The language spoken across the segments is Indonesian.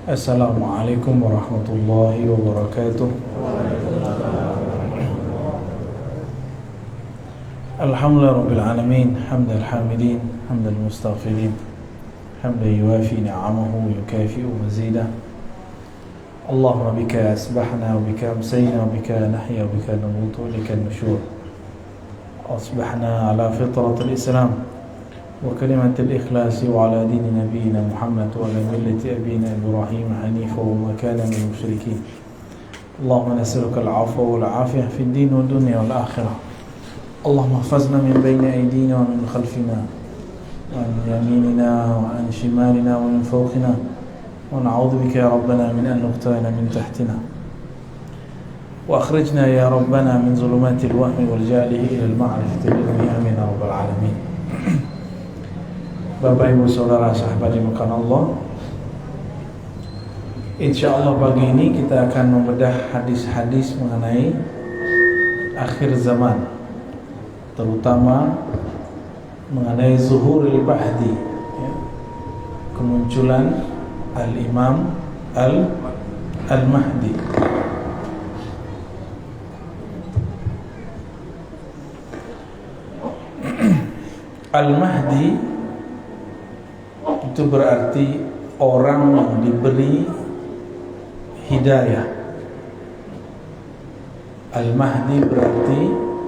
Assalamualaikum warahmatullahi wabarakatuh. Alhamdulillah rabbil alamin, hamdal hamidin, hamdal mustaghfirin, hamdan yuwafi ni'amahu yukafi'u mazidah. Allahumma bika asbahna wa bika amsayna wa bika nahya wa bika namutu wa bika nusyur. Asbahna ala fitratil Islam wa kalimatil ikhlasi wa ala dini nabiyina Muhammad wa ala millati abina Ibrahim hanifa wa ma kana minal musyrikin. Allahumma nas'aluka al-'afwa wal 'afiyah fid din wad dunya wal akhirah. Allahumma ihfazna min bayni aydina wa min khalfina wa an yaminina wa an shimalina wa min fawqina wa na'udzu bika ya rabbana min an nuqtala min tahtina wa akhrijna ya rabbana min zulumatil wahmi wal jahli ila al-ma'rifati bil amin ya rabbal alamin. Bapak Ibu Saudara sahabat dimuliakan Allah, insyaallah pagi ini kita akan membedah hadis-hadis mengenai akhir zaman, terutama mengenai zuhuril Mahdi, ya, kemunculan Al-Imam Al-Mahdi. Al-Mahdi itu berarti orang yang diberi hidayah. Al-Mahdi berarti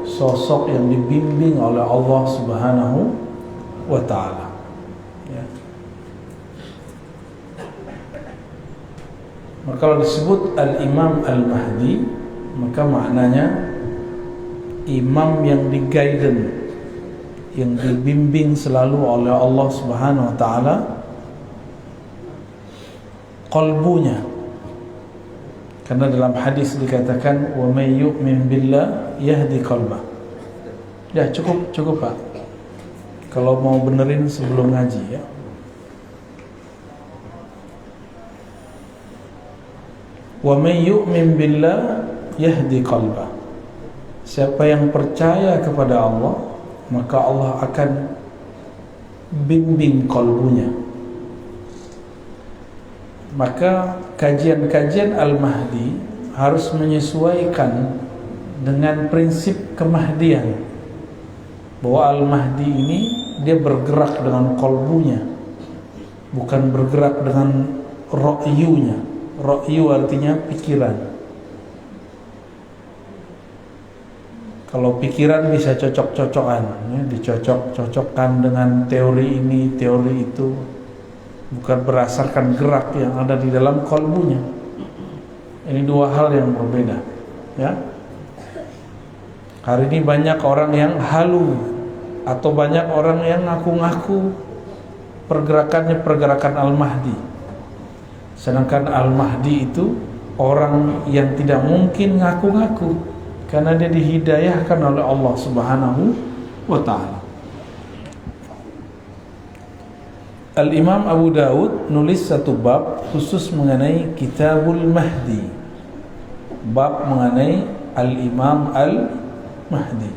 sosok yang dibimbing oleh Allah Subhanahu wa ta'ala, ya. Maka kalau disebut Al-Imam Al-Mahdi, maka maknanya imam yang di-guidance, yang dibimbing selalu oleh Allah Subhanahu wa ta'ala qalbunya. Karena dalam hadis dikatakan wa may yu'min billah yahdi qalbah. Ya, cukup Pak. Kalau mau benerin sebelum ngaji, ya. Wa may yu'min billah yahdi qalbah. Siapa yang percaya kepada Allah, maka Allah akan bimbing kalbunya. Maka kajian-kajian Al-Mahdi harus menyesuaikan dengan prinsip kemahdian, bahwa Al-Mahdi ini dia bergerak dengan kalbunya, bukan bergerak dengan ra'yunya. Ra'yu artinya pikiran. Kalau pikiran bisa cocok-cocokan, ya, dicocok-cocokkan dengan teori ini, teori itu, bukan berdasarkan gerak yang ada di dalam kalbunya. Ini dua hal yang berbeda, ya. Hari ini banyak orang yang halu, atau banyak orang yang ngaku-ngaku pergerakannya pergerakan Al-Mahdi. Sedangkan Al-Mahdi itu orang yang tidak mungkin ngaku-ngaku, karena dia dihidayahkan oleh Allah Subhanahu wa ta'ala. Al-Imam Abu Dawud nulis satu bab khusus mengenai Kitabul Mahdi, bab mengenai Al-Imam Al-Mahdi.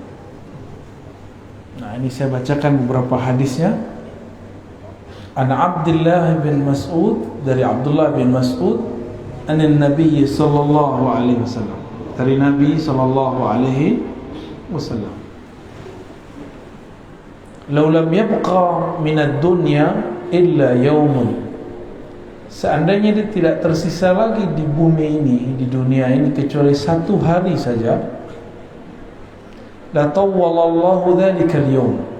Nah, ini saya bacakan beberapa hadisnya. An Abdullah bin Mas'ud, dari Abdullah bin Mas'ud, anin Nabi sallallahu alaihi wasallam, dari Nabi sallallahu alaihi wasallam, "Law lam yabqa min ad-dunya illa yawmun." Seandainya dia tidak tersisa lagi di bumi ini, di dunia ini, kecuali satu hari saja, la tawwalallahu dzalika al-yawm.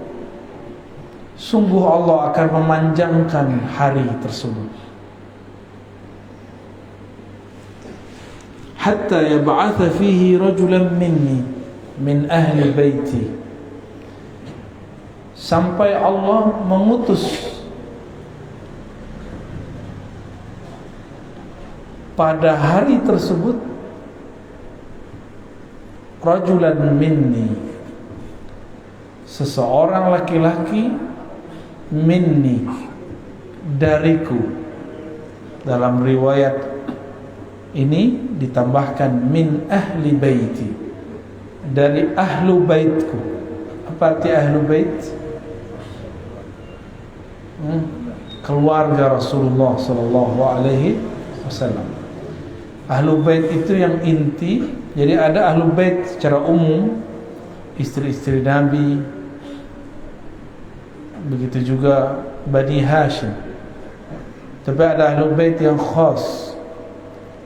Sungguh Allah akan memanjangkan hari tersebut. Hatta yab'atha fihi rajulan minni min ahli baiti, sampai Allah mengutus pada hari tersebut rajulan minni, seseorang laki-laki, minni, dariku. Dalam riwayat ini ditambahkan min ahli baiti, dari ahlu baitku. Apa arti ahlu bait? keluarga Rasulullah sallallahu alaihi wasallam. Ahlul bait itu yang inti. Jadi ada ahlul bait secara umum, istri-istri Nabi, begitu juga Bani Hashim. Tapi ada ahlul bait yang khas,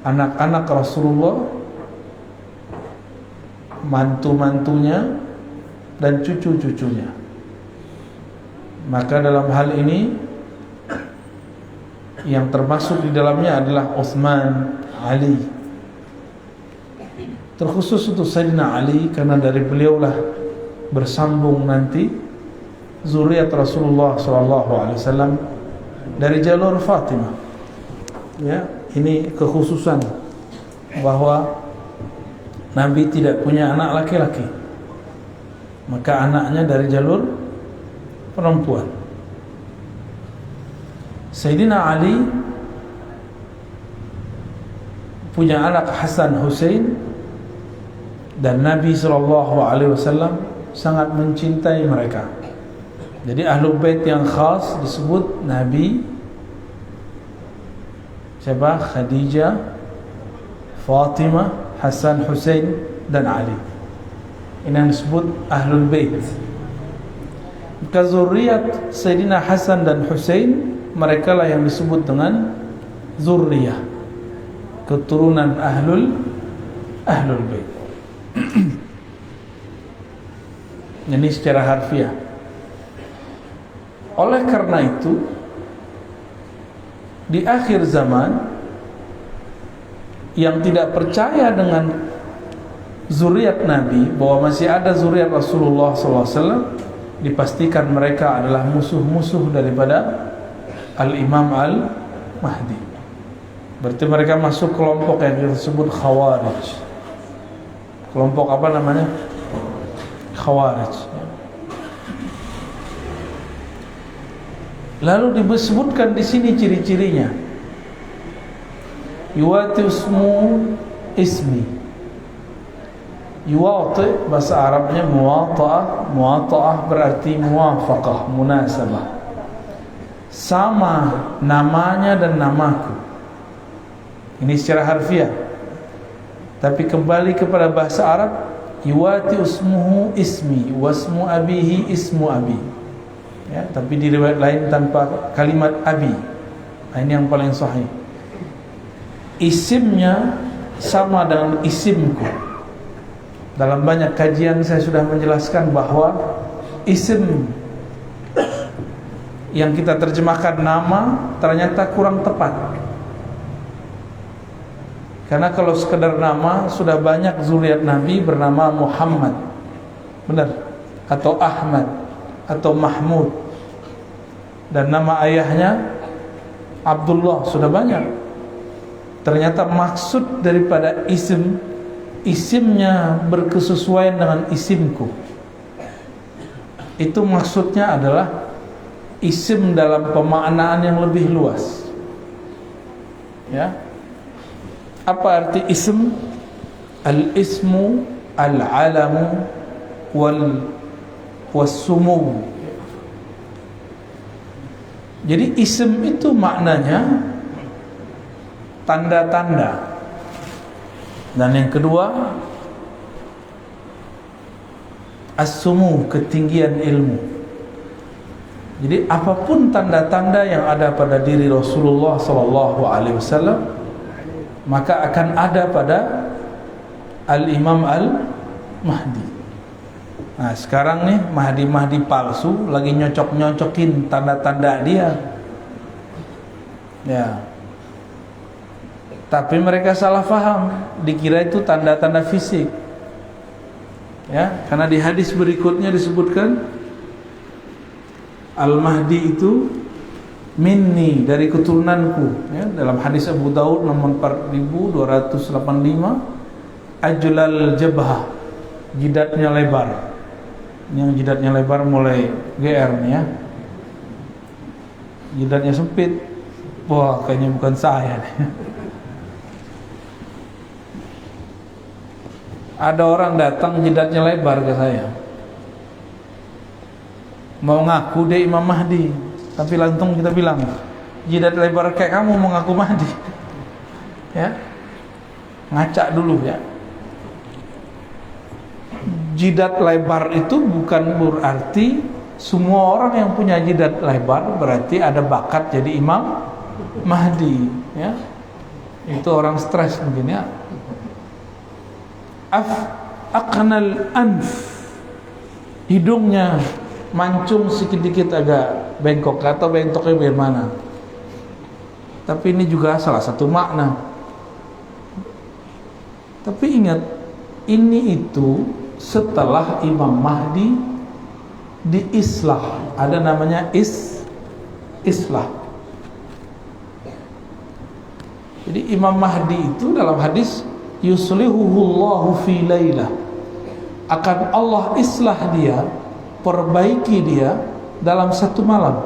anak-anak Rasulullah, mantu-mantunya dan cucu-cucunya. Maka dalam hal ini yang termasuk di dalamnya adalah Utsman, Ali. Terkhusus untuk Sayyidina Ali karena dari beliaulah bersambung nanti zuriat Rasulullah SAW dari jalur Fatimah. Ya, ini kekhususan bahwa Nabi tidak punya anak laki-laki, maka anaknya dari jalur perempuan. Sayyidina Ali punya anak Hasan Hussein, dan Nabi SAW sangat mencintai mereka. Jadi ahlul bait yang khas disebut Nabi siapa? Khadijah, Fatimah, Hasan, Hussein dan Ali. Ini yang disebut ahlul bait. Maka zuriat Sayyidina Hasan dan Hussein, mereka lah yang disebut dengan zurriyah, keturunan ahlul bait. Ini secara harfiah. Oleh karena itu, di akhir zaman yang tidak percaya dengan zuriat Nabi, bahwa masih ada zuriat Rasulullah SAW, dipastikan mereka adalah musuh-musuh daripada Al-Imam Al-Mahdi. Berarti mereka masuk kelompok yang disebut Khawarij. Kelompok apa namanya? Khawarij. Lalu disebutkan di sini ciri-cirinya. Yuwati ismu ismi. Yuwati bahasa Arabnya muwata'ah. Muwata'ah berarti muwafaqah, munasabah. Sama namanya dan namaku. Ini secara harfiah. Tapi kembali kepada bahasa Arab, yuwati ismuhu ismi wasmu abihi ismu abi. Ya, tapi di riwayat lain tanpa kalimat abi. Ini yang paling sahih. Isimnya sama dengan isimku. Dalam banyak kajian saya sudah menjelaskan bahwa isim yang kita terjemahkan nama ternyata kurang tepat. Karena kalau sekedar nama, sudah banyak zuriat Nabi bernama Muhammad, benar, atau Ahmad, atau Mahmud, dan nama ayahnya Abdullah, sudah banyak. Ternyata maksud daripada isimnya berkesesuaian dengan isimku. Itu maksudnya adalah isim dalam pemaknaan yang lebih luas. Ya. Apa arti ism? Al-ismu al-alamu was-sumu. Jadi ism itu maknanya tanda-tanda. Dan yang kedua, as-sumu, ketinggian ilmu. Jadi apapun tanda-tanda yang ada pada diri Rasulullah SAW, maka akan ada pada Al-Imam Al-Mahdi. Nah sekarang nih Mahdi palsu lagi nyocok-nyocokin tanda-tanda dia. Ya. Tapi mereka salah faham, dikira itu tanda-tanda fisik. Ya, karena di hadis berikutnya disebutkan Al-Mahdi itu minni, dari keturunanku, ya, dalam hadis Abu Daud nomor 4285, ajlal jabhah, jidatnya lebar. Yang jidatnya lebar mulai GR nih ya. Jidatnya sempit, wah kayaknya bukan saya nih. Ada orang datang jidatnya lebar ke saya, mau ngaku dia Imam Mahdi. Tapi langsung kita bilang, jidat lebar kayak kamu mau ngaku Mahdi, ya, ngacak dulu ya. Jidat lebar itu bukan berarti semua orang yang punya jidat lebar berarti ada bakat jadi Imam Mahdi, ya. Itu orang stres mungkin ya. Aqnal anf, hidungnya mancung sedikit agak bengkok, atau bengkoknya bagaimana. Tapi ini juga salah satu makna. Tapi ingat, ini itu setelah Imam Mahdi diislah, ada namanya islah. Jadi Imam Mahdi itu dalam hadis yuslihuhullahu fi lailah, akan Allah islah dia, perbaiki dia dalam satu malam.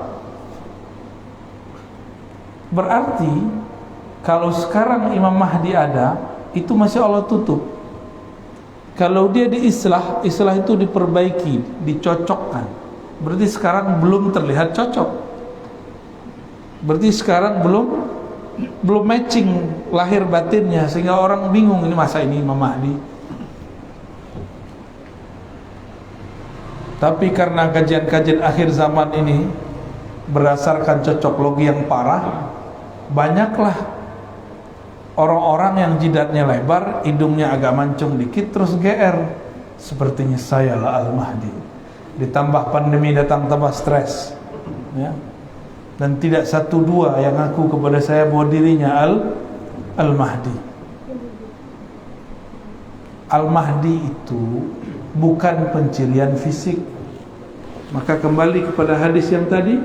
Berarti kalau sekarang Imam Mahdi ada, itu masih Allah tutup. Kalau dia diislah, islah itu diperbaiki, dicocokkan. Berarti sekarang belum terlihat cocok. Berarti sekarang belum matching lahir batinnya, sehingga orang bingung, ini masa ini Imam Mahdi. Tapi karena kajian-kajian akhir zaman ini berdasarkan cocoklogi yang parah, banyaklah orang-orang yang jidatnya lebar, hidungnya agak mancung dikit, terus GR. Sepertinya saya lah Al-Mahdi. Ditambah pandemi datang, tambah stres, ya. Dan tidak satu dua yang ngaku kepada saya bahwa dirinya Al-Mahdi. Al-Mahdi itu bukan pencirian fisik. Maka kembali kepada hadis yang tadi,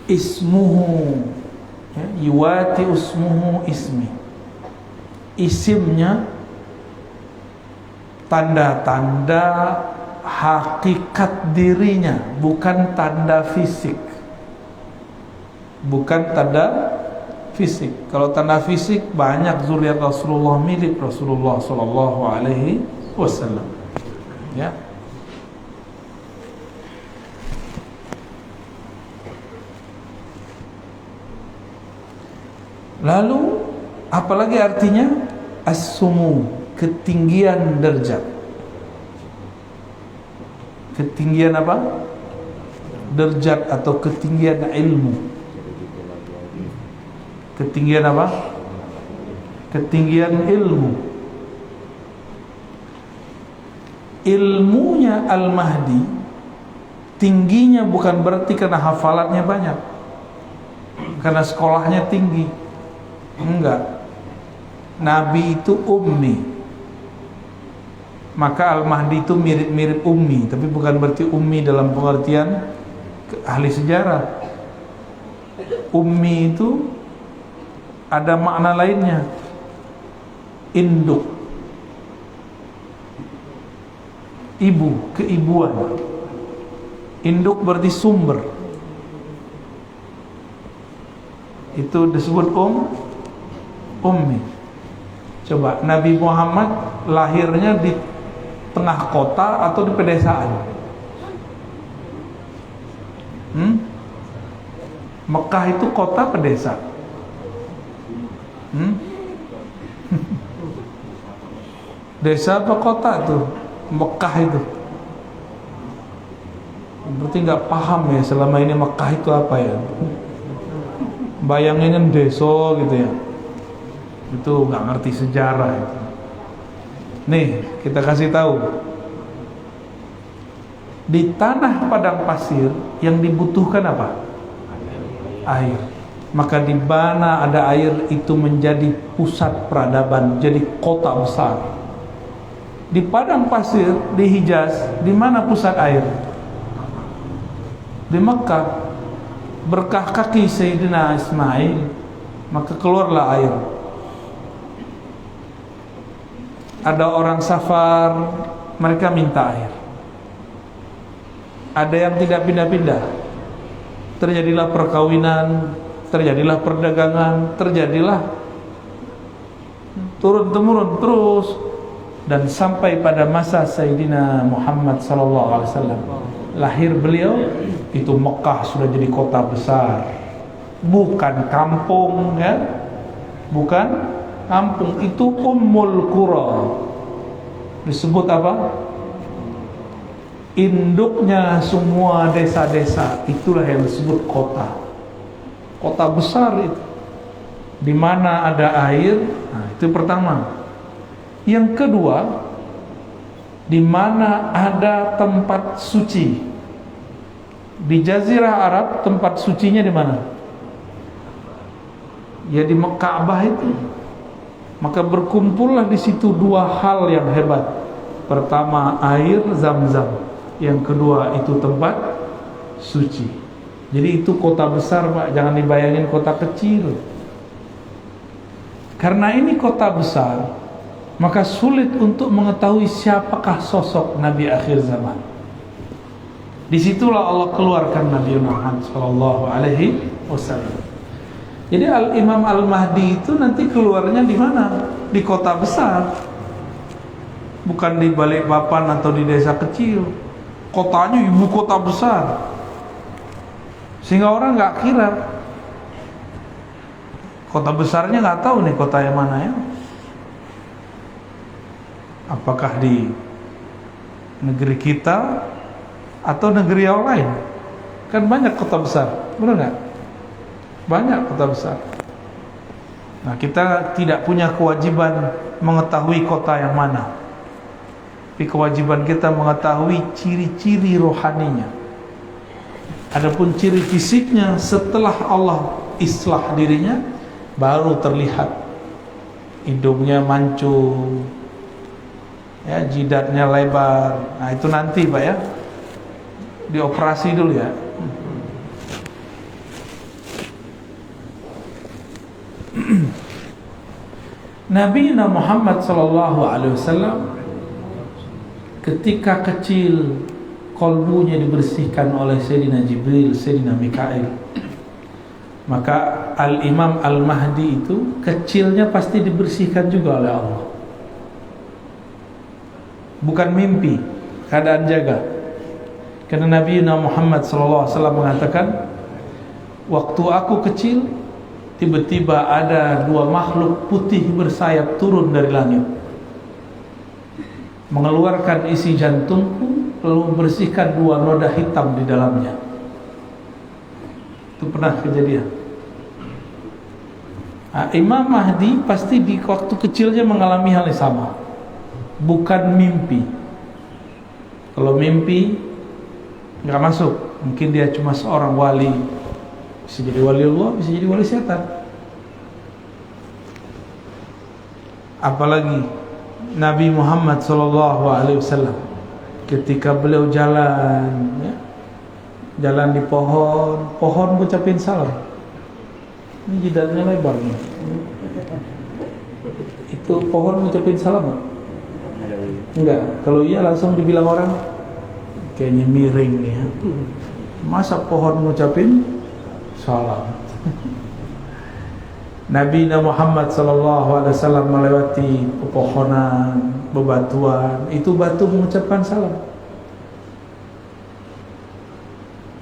ismuhu, ya, yuwati usmuhu ismi, isimnya tanda-tanda hakikat dirinya, bukan tanda fisik. Bukan tanda fisik. Kalau tanda fisik banyak zuriat Rasulullah milik Rasulullah sallallahu alaihi wasallam, ya. Lalu apalagi artinya as-sumu, ketinggian derajat. Ketinggian apa? Derajat atau ketinggian ilmu. Ketinggian apa? Ketinggian ilmu. Ilmunya Al-Mahdi tingginya bukan berarti karena hafalannya banyak, karena sekolahnya tinggi. Enggak. Nabi itu ummi, maka Al-Mahdi itu mirip-mirip ummi, tapi bukan berarti ummi dalam pengertian ahli sejarah. Ummi itu ada makna lainnya, induk, ibu, keibuan. Induk berarti sumber, itu disebut ummi. Coba Nabi Muhammad lahirnya di tengah kota atau di pedesaan? Mekah itu kota pedesa? Desa apa kota tuh? Mekah itu. Berarti nggak paham ya selama ini Mekah itu apa ya? Bayanginnya desa gitu ya. Itu nggak ngerti sejarah itu. Nih kita kasih tahu, di tanah padang pasir yang dibutuhkan apa? Air. Maka di mana ada air itu menjadi pusat peradaban, jadi kota besar. Di padang pasir di Hijaz, di mana pusat air? Di Mekah. Berkah kaki Sayyidina Ismail, maka keluarlah air. Ada orang safar, mereka minta air. Ada yang tidak pindah-pindah, terjadilah perkawinan, terjadilah perdagangan, terjadilah turun-temurun terus dan sampai pada masa Sayyidina Muhammad sallallahu alaihi wasallam lahir beliau, itu Mekah sudah jadi kota besar, bukan kampung ya, bukan kampung, itu Ummul Qura. Disebut apa? Induknya semua desa-desa, itulah yang disebut kota. Kota besar itu, di mana ada air. Nah, itu pertama. Yang kedua, di mana ada tempat suci. Di Jazirah Arab tempat sucinya di mana? Ya di Ka'bah itu. Maka berkumpullah di situ dua hal yang hebat. Pertama air Zam-Zam, yang kedua itu tempat suci. Jadi itu kota besar, Pak, jangan dibayangin kota kecil. Karena ini kota besar, maka sulit untuk mengetahui siapakah sosok Nabi akhir zaman. Disitulah Allah keluarkan Nabi Muhammad sallallahu alaihi wasallam. Jadi Imam Al-Mahdi itu nanti keluarnya di mana? Di kota besar, bukan di Balikpapan atau di desa kecil. Kotanya ibu kota besar, sehingga orang nggak kira. Kota besarnya nggak tahu nih kota yang mana ya. Apakah di negeri kita atau negeri yang lain? Kan banyak kota besar, benar nggak? Banyak kota besar. Nah, kita tidak punya kewajiban mengetahui kota yang mana, tapi kewajiban kita mengetahui ciri-ciri rohaninya. Adapun ciri fisiknya setelah Allah islah dirinya, baru terlihat. Hidungnya mancung, ya, jidatnya lebar. Nah, itu nanti Pak ya, dioperasi dulu ya. Nabi Muhammad sallallahu alaihi wasallam ketika kecil kolbunya dibersihkan oleh Sayyidina Jibril, Sayyidina Mikail. Maka Al-Imam Al-Mahdi itu kecilnya pasti dibersihkan juga oleh Allah. Bukan mimpi, keadaan jaga. Karena Nabi Muhammad SAW mengatakan, waktu aku kecil, tiba-tiba ada dua makhluk putih bersayap turun dari langit, mengeluarkan isi jantungku, lalu membersihkan dua noda hitam di dalamnya. Itu pernah kejadian. Nah, Imam Mahdi pasti di waktu kecilnya mengalami hal yang sama, bukan mimpi. Kalau mimpi nggak masuk, mungkin dia cuma seorang wali, bisa jadi wali Allah, bisa jadi wali setan. Apalagi Nabi Muhammad SAW ketika beliau jalan ya, jalan di pohon mengucapin salam. Ini jidatnya lebar nih. Itu pohon mengucapin salam enggak? Kalau iya langsung dibilang orang kayaknya miring nih ya. Masa pohon mengucapin salam? Nabi Muhammad SAW melewati pepohonan, bebatuan, itu batu mengucapkan salam.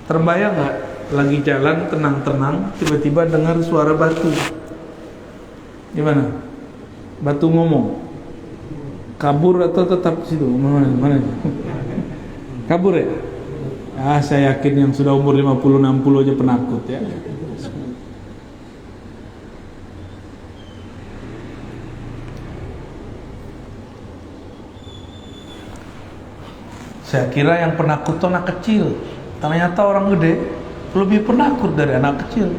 Terbayang nggak? Lagi jalan tenang-tenang, tiba-tiba dengar suara batu. Gimana? Batu ngomong. Kabur atau tetap di situ? Mana? Kabur ya? Ah, saya yakin yang sudah umur 50-60 aja penakut ya. Saya kira yang penakut itu anak kecil. Ternyata orang gede lebih penakut dari anak kecil.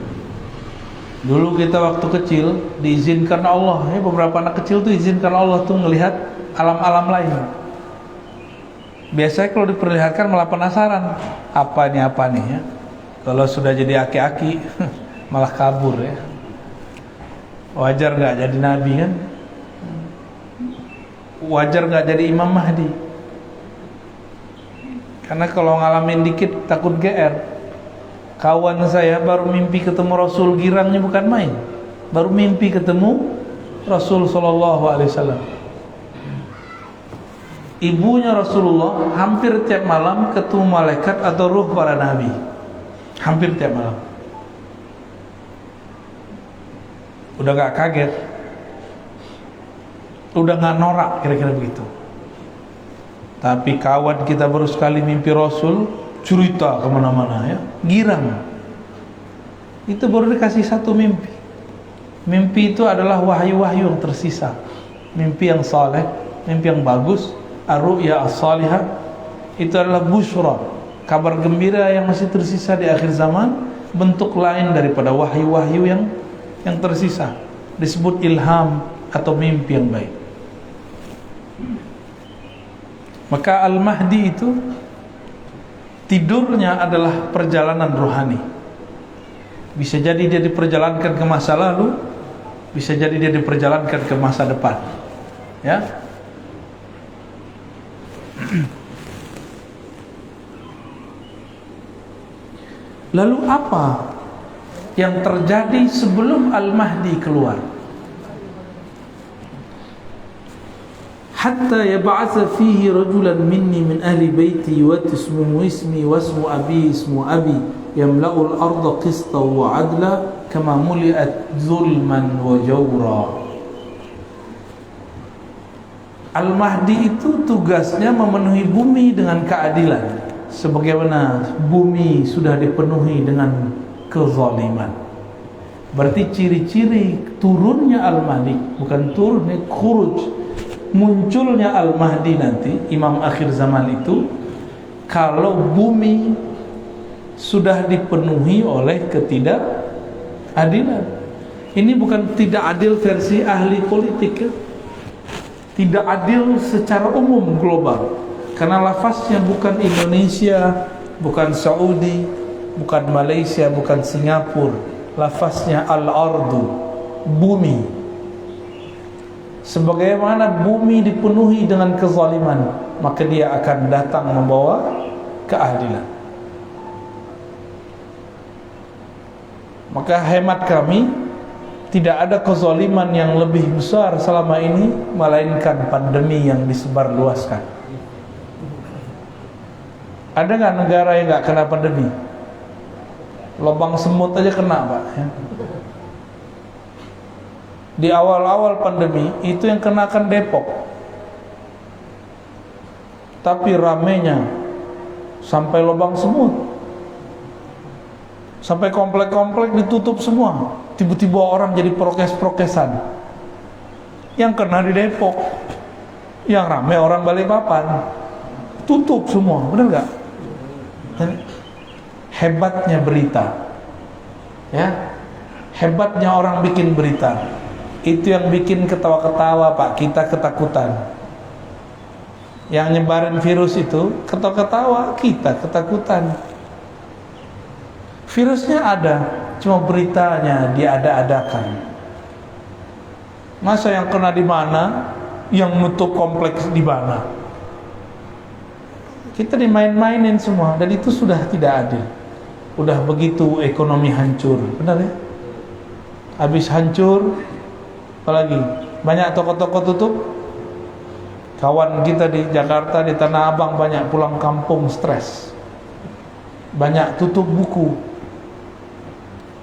Dulu kita waktu kecil diizinkan Allah, ya, beberapa anak kecil tuh izinkan Allah tuh ngelihat alam-alam lain. Biasanya kalau diperlihatkan malah penasaran, apa nih ya. Kalau sudah jadi aki-aki malah kabur ya. Wajar nggak jadi nabi kan? Wajar nggak jadi Imam Mahdi? Karena kalau ngalamin dikit takut GR. Kawan saya baru mimpi ketemu Rasul, girangnya bukan main. Baru mimpi ketemu Rasul sallallahu alaihi wasallam. ibunya Rasulullah hampir tiap malam ketemu malaikat atau ruh para nabi. Hampir tiap malam. Udah gak kaget, udah gak norak, kira-kira begitu. Tapi kawan kita baru sekali mimpi Rasul, cerita kemana-mana ya, girang. Itu baru dikasih satu mimpi. Mimpi itu adalah wahyu-wahyu yang tersisa. Mimpi yang saleh, mimpi yang bagus, ar-ru'ya as-salihah, itu adalah busyra, kabar gembira yang masih tersisa di akhir zaman, bentuk lain daripada wahyu-wahyu yang tersisa. Disebut ilham atau mimpi yang baik. Maka Al-Mahdi itu tidurnya adalah perjalanan rohani. Bisa jadi dia diperjalankan ke masa lalu, bisa jadi dia diperjalankan ke masa depan. Ya. Lalu apa yang terjadi sebelum Al-Mahdi keluar? Hatta yab'atha fihi rajulan minni min ahli baiti wa ismuhu ismi wa ismu abi ismu abi yamla'u al-ardha qistan wa 'adla kama muli'at zulman wa jawra. Al-Mahdi itu tugasnya memenuhi bumi dengan keadilan, sebagaimana bumi sudah dipenuhi dengan kezaliman. Berarti ciri-ciri turunnya Al-Mahdi, bukan turunnya, khuruj, munculnya Al-Mahdi nanti, imam akhir zaman itu, kalau bumi sudah dipenuhi oleh ketidakadilan. Ini bukan tidak adil versi ahli politik ya. Tidak adil secara umum global, karena lafaznya bukan Indonesia, bukan Saudi, bukan Malaysia, bukan Singapura. Lafaznya al-ardu, bumi. Sebagaimana bumi dipenuhi dengan kezaliman, maka dia akan datang membawa keadilan. Maka hemat kami, tidak ada kezaliman yang lebih besar selama ini melainkan pandemi yang disebarluaskan. Ada nggak negara yang nggak kena pandemi? Lubang semut aja kena, Pak ya. Di awal-awal pandemi itu yang kenakan Depok, tapi ramenya sampai lubang semut, sampai komplek-komplek ditutup semua. Tiba-tiba orang jadi prokes-prokesan. Yang kena di Depok, yang rame orang Balikpapan, tutup semua, benar nggak? Hebatnya berita, ya, hebatnya orang bikin berita. Itu yang bikin ketawa-ketawa, Pak, kita ketakutan. Yang nyebarin virus itu ketawa-ketawa, kita ketakutan. Virusnya ada, cuma beritanya diada-adakan. Masa yang kena di mana, yang nutup kompleks di mana? Kita dimain-mainin semua, dan itu sudah tidak adil. Udah begitu ekonomi hancur, benar ya? Habis hancur, apalagi banyak toko-toko tutup. Kawan kita di Jakarta, di Tanah Abang, banyak pulang kampung stres. Banyak tutup buku.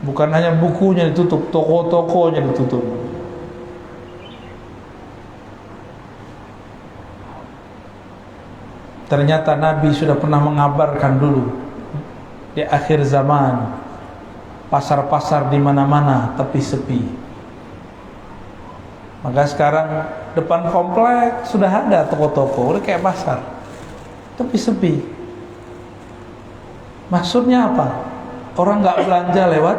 Bukan hanya bukunya ditutup, toko-tokonya ditutup. Ternyata Nabi sudah pernah mengabarkan dulu, di akhir zaman pasar-pasar di mana-mana tapi sepi. Maka sekarang depan komplek sudah ada toko-toko, udah kayak pasar, tapi sepi. Maksudnya apa? Orang nggak belanja lewat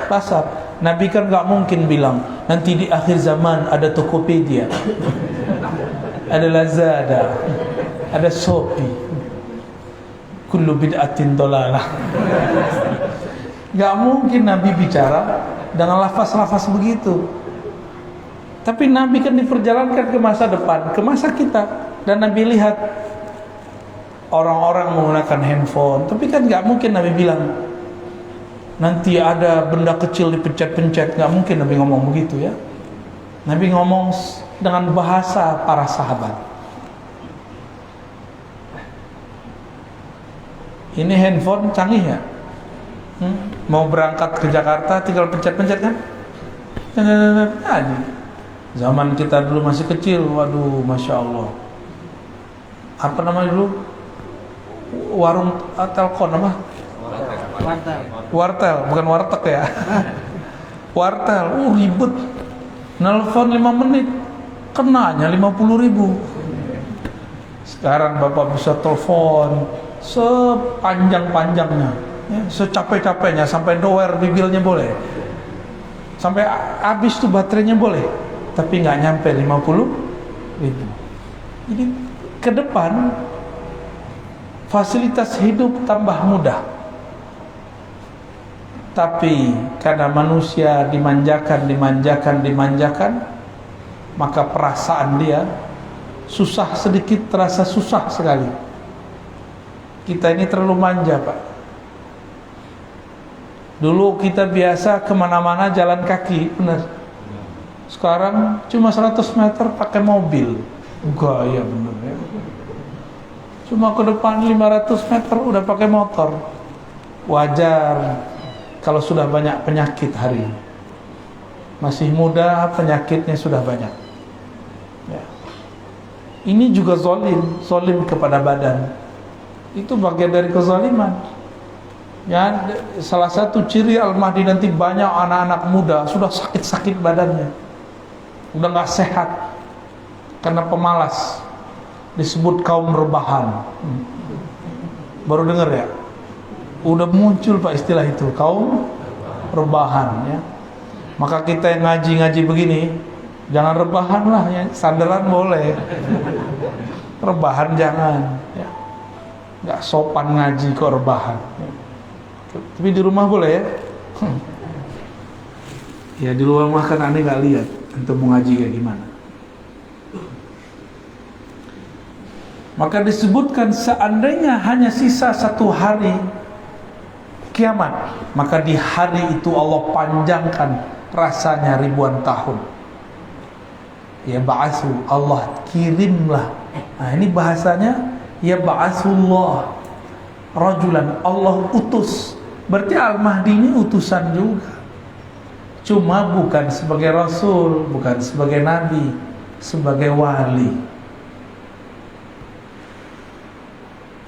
pasar. Nabi kan nggak mungkin bilang nanti di akhir zaman ada Tokopedia, ada Lazada, ada Shopee, kullu bid'atin dolalah. Nggak mungkin Nabi bicara dengan lafaz-lafaz begitu. Tapi Nabi kan diperjalankan ke masa depan, ke masa kita. Dan Nabi lihat orang-orang menggunakan handphone. Tapi kan gak mungkin Nabi bilang nanti ada benda kecil dipencet-pencet. Gak mungkin Nabi ngomong begitu ya. Nabi ngomong dengan bahasa para sahabat. Ini handphone canggih ya. Mau berangkat ke Jakarta tinggal pencet-pencet kan. Jadi zaman kita dulu masih kecil, waduh, masya Allah. Apa namanya dulu? Warung telkom apa? Wartel, bukan warteg ya. Wartel, ribet. Nelfon 5 menit, kenanya 50.000. Sekarang Bapak bisa telepon sepanjang-panjangnya, ya, secapek-capeknya, sampai doer bibirnya boleh, sampai habis tuh baterainya boleh, tapi nggak nyampe 50.000. Jadi ke depan fasilitas hidup tambah mudah, tapi karena manusia dimanjakan, maka perasaan dia susah sedikit terasa susah sekali. Kita ini terlalu manja, Pak. Dulu kita biasa kemana-mana jalan kaki, benar. Sekarang cuma 100 meter pakai mobil. Gaya bener ya. Cuma ke depan 500 meter udah pakai motor. Wajar kalau sudah banyak penyakit hari ini. Masih muda, penyakitnya sudah banyak ya. Ini juga zolim kepada badan. Itu bagian dari kezaliman ya. Salah satu ciri Al-Mahdi nanti, banyak anak-anak muda sudah sakit-sakit badannya, udah gak sehat karena pemalas, disebut kaum rebahan. Baru dengar ya? Udah muncul Pak istilah itu, kaum rebahan ya. Maka kita yang ngaji-ngaji begini, jangan rebahan lah ya. Sandaran boleh, rebahan jangan ya. Gak sopan ngaji kok rebahan ya. Tapi di rumah boleh ya. Ya di rumah kan aneh gak lihat untuk mau ngaji kayak gimana. Maka disebutkan seandainya hanya sisa 1 hari kiamat, maka di hari itu Allah panjangkan rasanya ribuan tahun. Ya ba'asu, Allah kirimlah. Nah ini bahasanya, ya ba'asullah rajulan, Allah utus. Berarti Al-Mahdi ini utusan juga, cuma bukan sebagai Rasul, bukan sebagai Nabi, sebagai wali.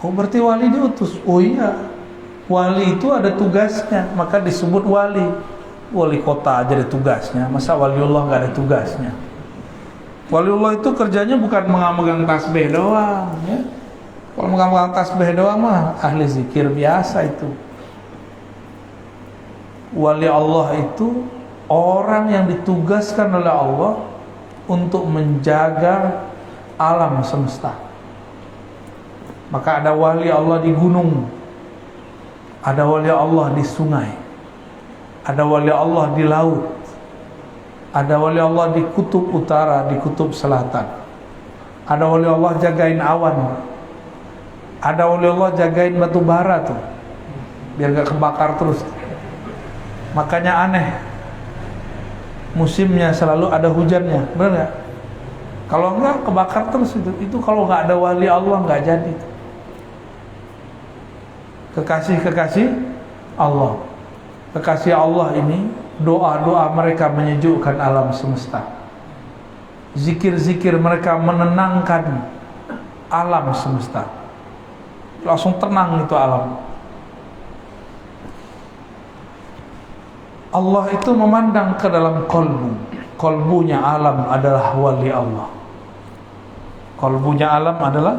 Oh berarti wali diutus? Oh iya, wali itu ada tugasnya, maka disebut wali. Wali kota aja ada tugasnya, masa waliullah gak ada tugasnya? Waliullah itu kerjanya bukan megang tasbih doang ya. Kalau megang tasbih doang mah ahli zikir biasa itu. Wali Allah itu orang yang ditugaskan oleh Allah untuk menjaga alam semesta. Maka ada wali Allah di gunung, ada wali Allah di sungai, ada wali Allah di laut, ada wali Allah di kutub utara, di kutub selatan, ada wali Allah jagain awan, ada wali Allah jagain batu bara tuh biar gak kebakar terus. Makanya aneh, musimnya selalu ada hujannya, benar gak? Kalau enggak kebakar terus itu kalau nggak ada wali Allah nggak jadi. Kekasih-kekasih Allah, kekasih Allah ini doa-doa mereka menyejukkan alam semesta, zikir-zikir mereka menenangkan alam semesta, langsung tenang itu alam. Allah itu memandang ke dalam kolbunya alam adalah wali Allah. Kolbunya alam adalah,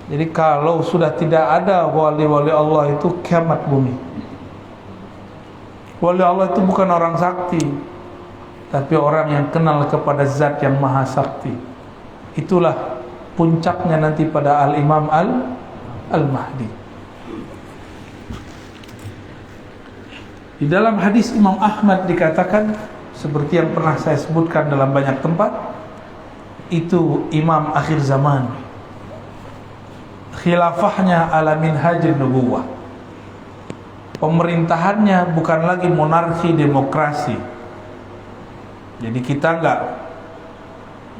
jadi kalau sudah tidak ada wali-wali Allah itu kiamat bumi. Wali Allah itu bukan orang sakti, tapi orang yang kenal kepada zat yang maha sakti. Itulah puncaknya nanti pada Al-Imam Al-Mahdi. Di dalam hadis Imam Ahmad dikatakan, seperti yang pernah saya sebutkan dalam banyak tempat, itu imam akhir zaman, khilafahnya ala minhajin nubuwah, pemerintahannya bukan lagi monarki demokrasi. Jadi kita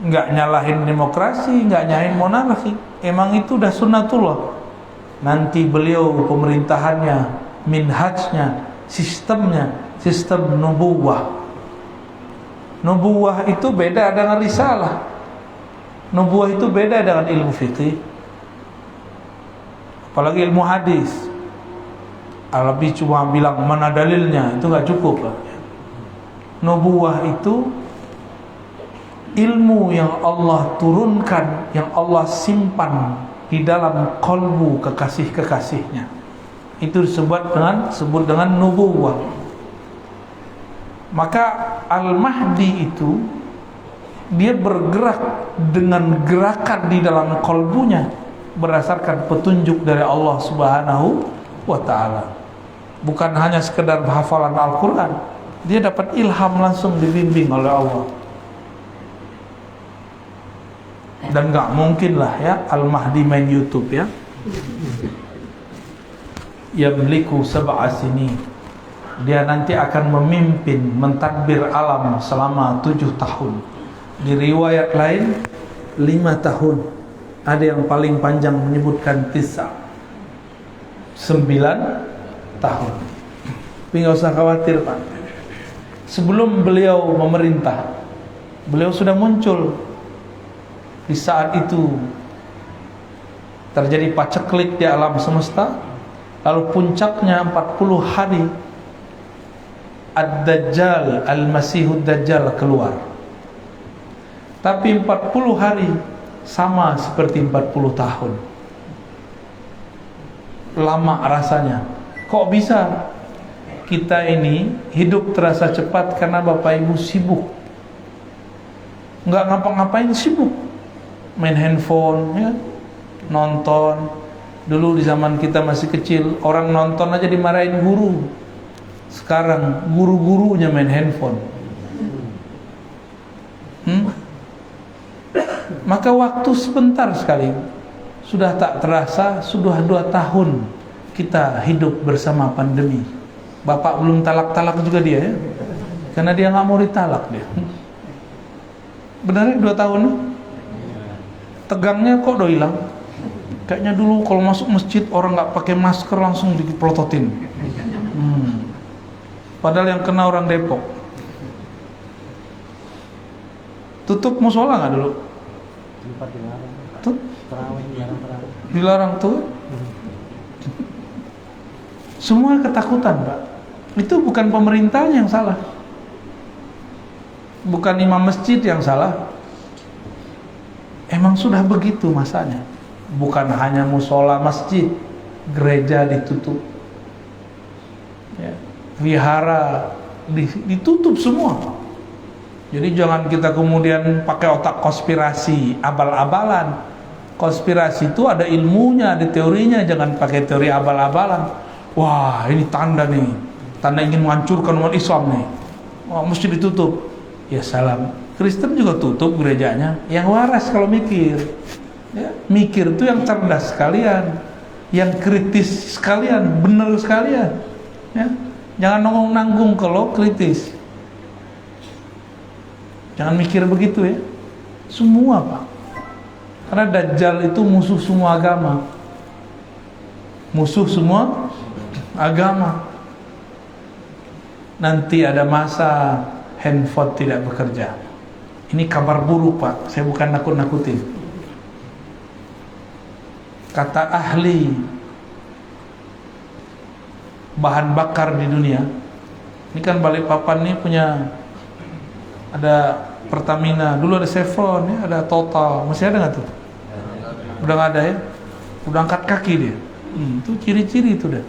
nggak nyalahin demokrasi, nggak nyalahin monarki, emang itu udah sunnatullah. nanti beliau pemerintahannya, minhajnya, sistemnya, sistem nubuwah. Nubuwah itu beda dengan risalah. Nubuwah itu beda dengan ilmu fikih, apalagi ilmu hadis. Al-Habib cuma bilang mana dalilnya, itu nggak cukup. Nubuwah itu ilmu yang Allah turunkan, yang Allah simpan di dalam kalbu kekasih-kekasihnya. Itu disebut dengan nubuwah. Maka Al-Mahdi itu dia bergerak dengan gerakan di dalam kalbunya berdasarkan petunjuk dari Allah Subhanahu wa ta'ala. Bukan hanya sekedar hafalan Al-Quran, dia dapat ilham langsung, dibimbing oleh Allah. Dan gak mungkin lah ya Al-Mahdi main YouTube ya. Yamliku sab'a sinin, dia nanti akan memimpin, mentadbir alam selama 7 tahun. Di riwayat lain 5 tahun. Ada yang paling panjang menyebutkan 9 tahun. Tapi gak usah khawatir Pak, sebelum beliau memerintah, beliau sudah muncul. Di saat itu terjadi paceklik di alam semesta. Lalu puncaknya 40 hari Ad-Dajjal, Al-Masihud Dajjal keluar. Tapi 40 hari sama seperti 40 tahun. Lama rasanya. Kok bisa? Kita ini hidup terasa cepat karena Bapak Ibu sibuk. Nggak ngapa-ngapain, sibuk. Main handphone ya, nonton. Dulu di zaman kita masih kecil, orang nonton aja dimarahin guru. Sekarang guru-gurunya main handphone. Maka waktu sebentar sekali, sudah tak terasa, sudah 2 tahun kita hidup bersama pandemi. Bapak belum talak-talak juga dia ya, karena dia nggak mau ditalak dia. Benar 2 tahun? Tegangnya kok udah hilang. Kayaknya dulu kalau masuk masjid orang nggak pakai masker langsung dipelototin. Padahal yang kena orang Depok. Tutup musola nggak dulu? Dilarang tuh. Semua ketakutan Pak. Itu bukan pemerintahnya yang salah, bukan imam masjid yang salah. Emang sudah begitu masanya. Bukan hanya musola masjid, gereja ditutup ya, wihara ditutup semua. Jadi jangan kita kemudian pakai otak konspirasi, abal-abalan. Konspirasi itu ada ilmunya, ada teorinya. Jangan pakai teori abal-abalan. Wah ini tanda nih, tanda ingin menghancurkan umat Islam nih. Wah mesti ditutup. Ya salam, Kristen juga tutup gerejanya. Yang waras kalau mikir ya, mikir itu yang cerdas sekalian, yang kritis sekalian, benar sekalian ya. Jangan nanggung kalau kritis. Jangan mikir begitu ya. Semua Pak. Karena Dajjal itu musuh semua agama. Musuh semua agama. Nanti ada masa handphone tidak bekerja. Ini kabar buruk Pak. Saya bukan nakut-nakutin. Kata ahli bahan bakar di dunia, ini kan Balikpapan ini punya, ada Pertamina, dulu ada Chevron ya, ada Total, masih ada nggak tuh? Udah nggak ada ya? Udah angkat kaki dia. Itu ciri-ciri itu dah.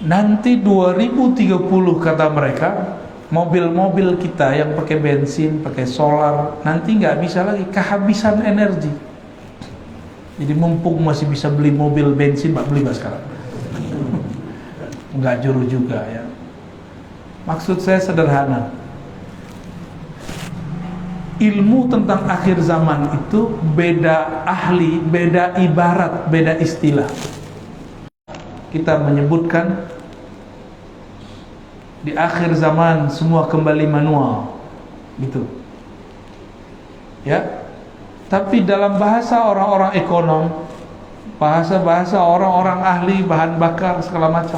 Nanti 2030 kata mereka, mobil-mobil kita yang pakai bensin, pakai solar, nanti nggak bisa lagi, kehabisan energi. Jadi mumpung masih bisa beli mobil bensin, beli sekarang. Nggak juru juga ya. Maksud saya sederhana. Ilmu tentang akhir zaman itu beda ahli, beda ibarat, beda istilah. Kita menyebutkan di akhir zaman semua kembali manual, gitu. Ya. Tapi dalam bahasa orang-orang ekonom, bahasa orang-orang ahli bahan bakar segala macam,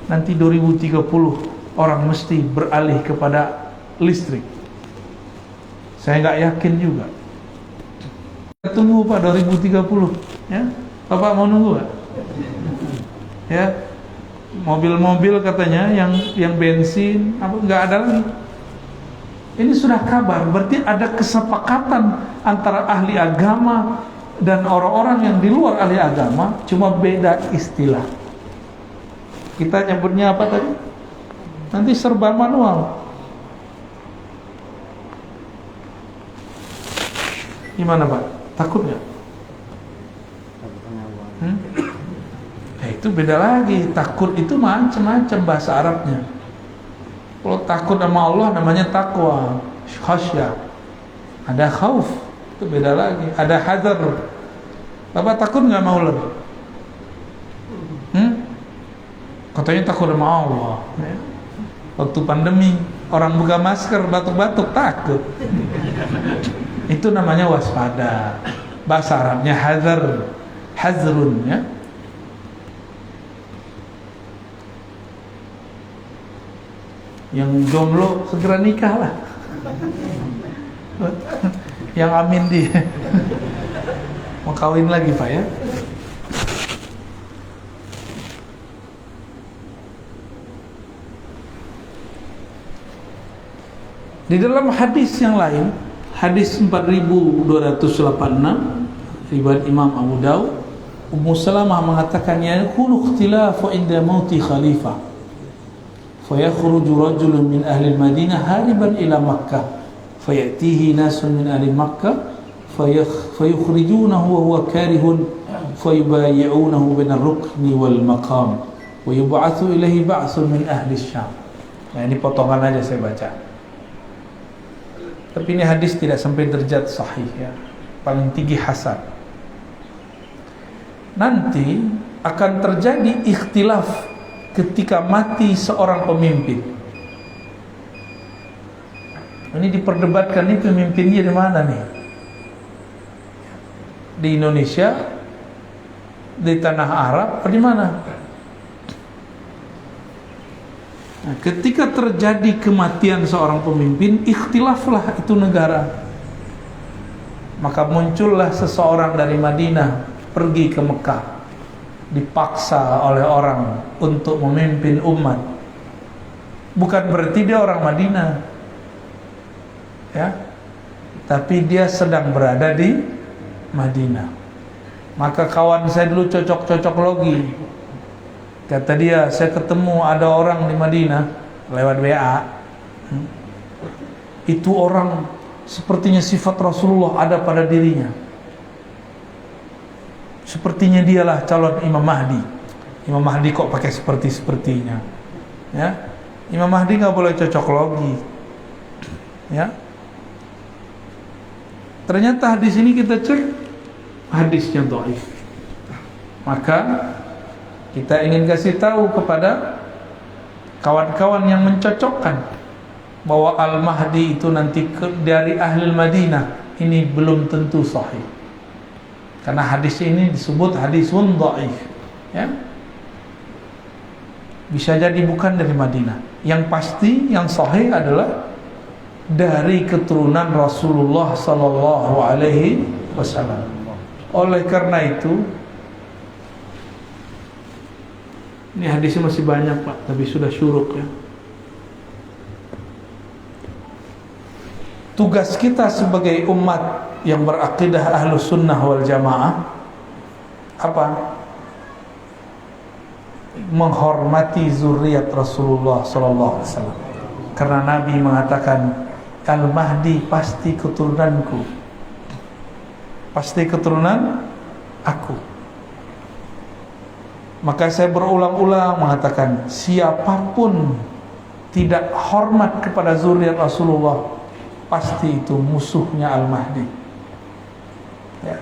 nanti 2030 orang mesti beralih kepada listrik. Saya nggak yakin juga. Tunggu Pak 2030, ya. Bapak mau nunggu nggak? Ya, mobil-mobil katanya yang bensin apa nggak ada lagi. Ini sudah kabar, berarti ada kesepakatan antara ahli agama dan orang-orang yang di luar ahli agama, cuma beda istilah. Kita nyebutnya apa tadi? Nanti serba manual. Gimana Pak? Takut nggak? Itu beda lagi. Takut itu macam-macam bahasa Arabnya. Kalau takut sama Allah namanya takwa, khasyah. Ada khauf, itu beda lagi. Ada hadar. Bapak takut nggak sama ular? Katanya takut sama Allah. Waktu pandemi orang buka masker batuk-batuk takut. Itu namanya waspada. Bahasa Arabnya hadar, hazrun, ya. Yang jomblo segera nikah lah. Yang amin dia mau kawin lagi Pak, ya. Di dalam hadis yang lain, hadis 4286 riwayat Imam Abu Daud, Ummu Salamah mengatakan, yakunu ikhtilafu inda mauti khalifah fayakhruju rajulun min ahli al-Madinah hariban ila Makkah fayatihi nasun min ahli Makkah fayukhrijunahu wa huwa karihun fayubayi'unahu bin ar-rukni wal maqam wa yub'atsu ilaihi ba'sun min ahli Syam. Nah, ini potongan aja saya baca. Tapi ini hadis tidak sampai derajat sahih, ya. Paling tinggi hasan. Nanti akan terjadi ikhtilaf ketika mati seorang pemimpin. Ini diperdebatkan, ini pemimpinnya di mana nih? Di Indonesia, di tanah Arab, atau di mana? Nah, ketika terjadi kematian seorang pemimpin, ikhtilaflah itu negara. Maka muncullah seseorang dari Madinah pergi ke Mekah, dipaksa oleh orang untuk memimpin umat. Bukan berarti dia orang Madinah, ya, tapi dia sedang berada di Madinah. Maka kawan saya dulu cocok logi. Kata dia, saya ketemu ada orang di Madinah lewat WA. Itu orang sepertinya sifat Rasulullah ada pada dirinya. Sepertinya dialah calon Imam Mahdi. Imam Mahdi kok pakai sepertinya, ya. Imam Mahdi nggak boleh cocok logi, ya. Ternyata hadis ini kita cek hadisnya dhaif. Maka kita ingin kasih tahu kepada kawan-kawan yang mencocokkan bahwa Al-Mahdi itu nanti dari Ahlul Madinah, ini belum tentu sahih. Karena hadis ini disebut hadisun dhaif, ya. Bisa jadi bukan dari Madinah. Yang pasti yang sahih adalah dari keturunan Rasulullah sallallahu alaihi wasallam. Oleh karena itu, ini hadisnya masih banyak Pak, tapi sudah syuruk, ya. Tugas kita sebagai umat yang berakidah Ahlus Sunnah wal Jamaah apa? Menghormati zuriat Rasulullah sallallahu alaihi wasallam. Karena Nabi mengatakan, Al-Mahdi pasti keturunanku, pasti keturunan aku. Maka saya berulang-ulang mengatakan, siapapun tidak hormat kepada zuriat Rasulullah, pasti itu musuhnya Al-Mahdi, ya.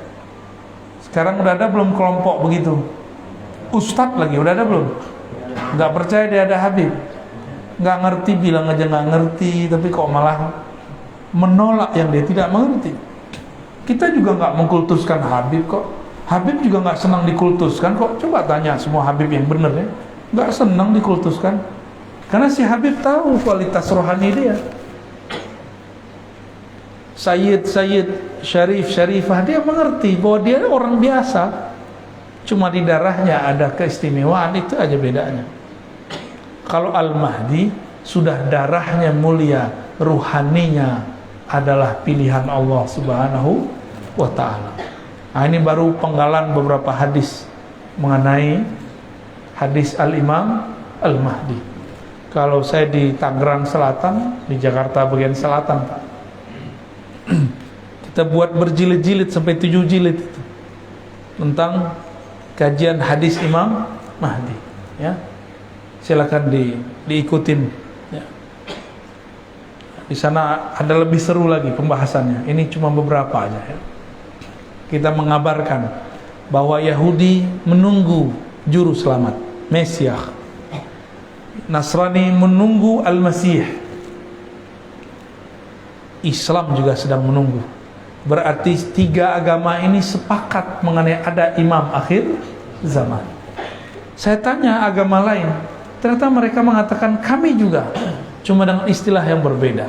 Sekarang udah ada belum kelompok begitu? Ustadz lagi udah ada belum? Nggak percaya dia ada Habib, nggak ngerti, bilang aja nggak ngerti, tapi kok malah menolak yang dia tidak mengerti. Kita juga nggak mengkultuskan Habib kok. Habib juga nggak senang dikultuskan kok. Coba tanya semua Habib yang benar ya, nggak senang dikultuskan. Karena si Habib tahu kualitas rohani dia. Sayyid, Syarif, Syarifah, dia mengerti bahwa dia orang biasa. Cuma di darahnya ada keistimewaan, itu aja bedanya. Kalau Al-Mahdi sudah darahnya mulia, ruhaninya adalah pilihan Allah Subhanahu wa ta'ala. Nah, ini baru penggalan beberapa hadis mengenai hadis Al-Imam Al-Mahdi. Kalau saya di Tangerang Selatan, di Jakarta bagian selatan, Pak, kita buat berjilid-jilid sampai 7 jilid itu tentang kajian hadis Imam Mahdi, ya. Silakan diikutin, ya. Di sana ada lebih seru lagi pembahasannya. Ini cuma beberapa aja, ya. Kita mengabarkan bahwa Yahudi menunggu juru selamat, Mesias. Nasrani menunggu Al-Masih. Islam juga sedang menunggu. Berarti 3 agama ini sepakat mengenai ada imam akhir zaman. Saya tanya agama lain, ternyata mereka mengatakan kami juga, cuma dengan istilah yang berbeda.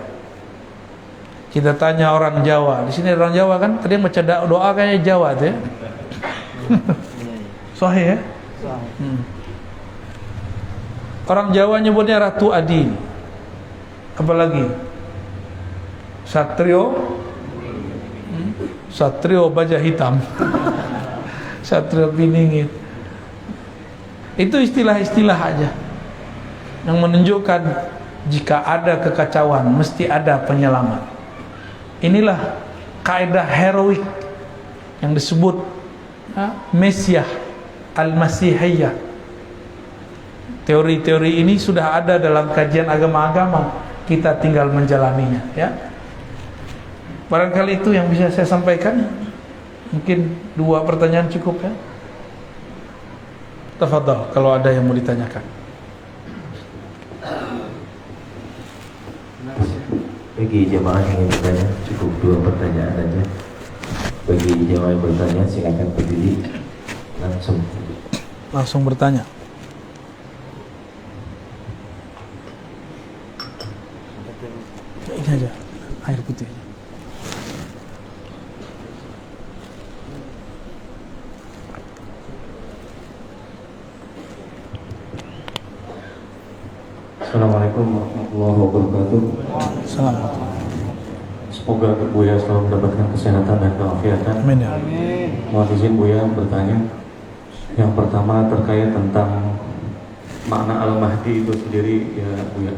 Kita tanya orang Jawa, di sini orang Jawa kan, tadi yang baca doa kayaknya Jawa tuh ya. Sahih ya? Orang Jawa nyebutnya Ratu Adi. Apalagi? Satrio baja hitam. Satrio biningit. Itu istilah-istilah aja yang menunjukkan jika ada kekacauan mesti ada penyelamat. Inilah kaidah heroik yang disebut Mesiah Al-Masihiyah. Teori-teori ini sudah ada dalam kajian agama-agama, kita tinggal menjalaninya, ya. Barangkali itu yang bisa saya sampaikan. Mungkin 2 pertanyaan cukup, ya. Tafadhal kalau ada yang mau ditanyakan. Bagi jemaah yang ingin bertanya, cukup 2 pertanyaan saja. Bagi jemaah yang bertanya, silakan berdiri langsung bertanya. Ini aja, air putih. Assalamualaikum warahmatullahi wabarakatuh. Assalamualaikum. Semoga Buya selalu mendapatkan kesehatan dan keafiatan. Amin ya. Mohon izin Buya bertanya. Yang pertama terkait tentang makna Al-Mahdi itu sendiri, ya Buya.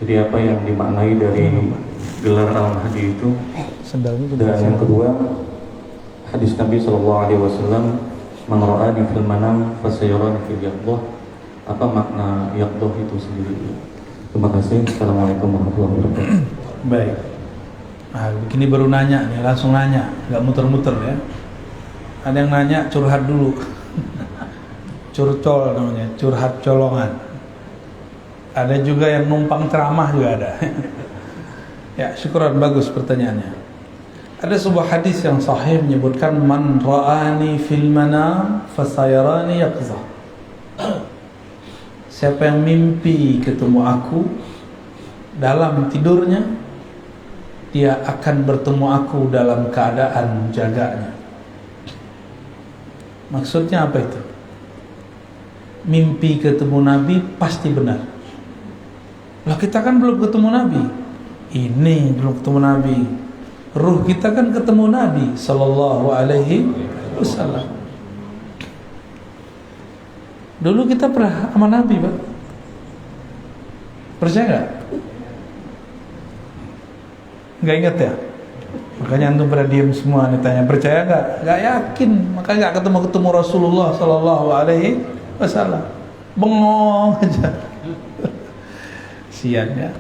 Jadi apa yang dimaknai dari gelar Al-Mahdi itu? Dan yang kedua, hadis Nabi SAW, "Man ra'ani fil manam fasayarani fil yaqdah." Apa makna yaqdah itu sendiri? Terima kasih. Assalamualaikum warahmatullahi wabarakatuh. Baik. Nah, begini baru nanya nih, langsung nanya, nggak muter-muter ya. Ada yang nanya curhat dulu. Curcol namanya, curhat colongan. Ada juga yang numpang ceramah juga ada. Ya, syukuran, bagus pertanyaannya. Ada sebuah hadis yang sahih menyebutkan man ra'ani fil manam fasayarani yaqzah. Siapa yang mimpi ketemu aku dalam tidurnya, dia akan bertemu aku dalam keadaan jaganya. Maksudnya apa itu? Mimpi ketemu Nabi pasti benar. Lah kita kan belum ketemu Nabi. Ini belum ketemu Nabi. Ruh kita kan ketemu Nabi sallallahu alaihi wasallam. Dulu kita pernah sama Nabi, Pak. Percaya nggak? Nggak ingat ya? Makanya antum pada diem semua nih, tanya percaya nggak? Nggak yakin, makanya nggak ketemu Rasulullah Sallallahu Alaihi Wasallam. Bengong aja. Sian ya.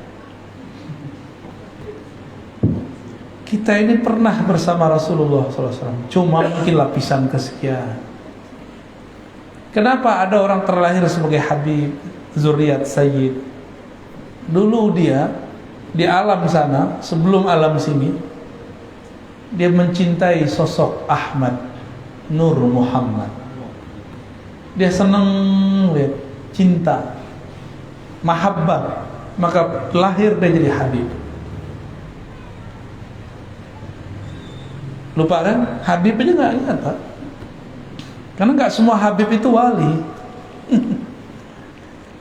Kita ini pernah bersama Rasulullah SAW, cuma mungkin lapisan kesekian. Kenapa ada orang terlahir sebagai Habib, zuriat Sayyid? Dulu dia di alam sana, sebelum alam sini, dia mencintai sosok Ahmad Nur Muhammad. Dia senang lihat, cinta, mahabbah, maka lahir dia jadi Habib. Lupa kan? Habib aja nggak ingat, Pak. Karena nggak semua Habib itu wali.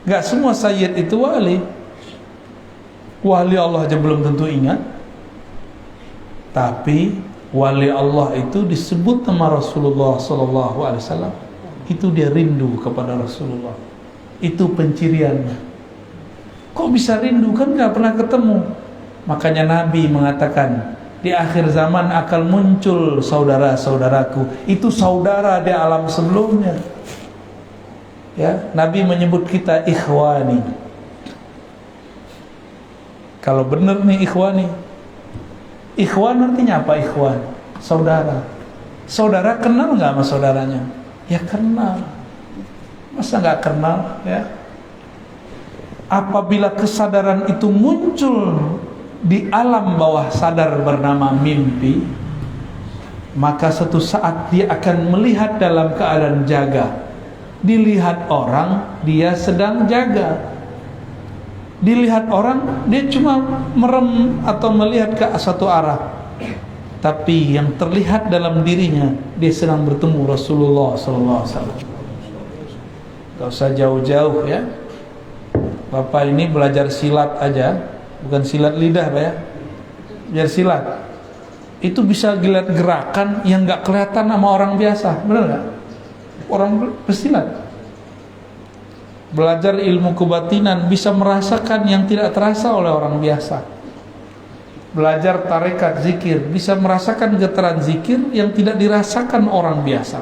Nggak semua Sayyid itu wali. Wali Allah aja belum tentu ingat. Tapi wali Allah itu disebut nama Rasulullah SAW. Itu dia rindu kepada Rasulullah. Itu penciriannya. Kok bisa rindu, kan nggak pernah ketemu? Makanya Nabi mengatakan, di akhir zaman akan muncul saudara-saudaraku. Itu saudara di alam sebelumnya. Ya, Nabi menyebut kita ikhwani. Kalau benar nih ikhwani. Ikhwan artinya apa ikhwan? Saudara. Saudara kenal nggak sama saudaranya? Ya kenal. Masa nggak kenal? Ya. Apabila kesadaran itu muncul di alam bawah sadar bernama mimpi, maka suatu saat dia akan melihat dalam keadaan jaga. Dilihat orang, dia sedang jaga. Dilihat orang, dia cuma merem atau melihat ke satu arah. Tapi yang terlihat dalam dirinya, dia sedang bertemu Rasulullah SAW. Gak usah jauh-jauh ya. Bapak ini belajar silat aja, bukan silat lidah Pak ya. Belajar silat. Itu bisa lihat gerakan yang gak kelihatan sama orang biasa, benar gak? Orang bersilat. Belajar ilmu kebatinan bisa merasakan yang tidak terasa oleh orang biasa. Belajar tarekat zikir bisa merasakan getaran zikir yang tidak dirasakan orang biasa.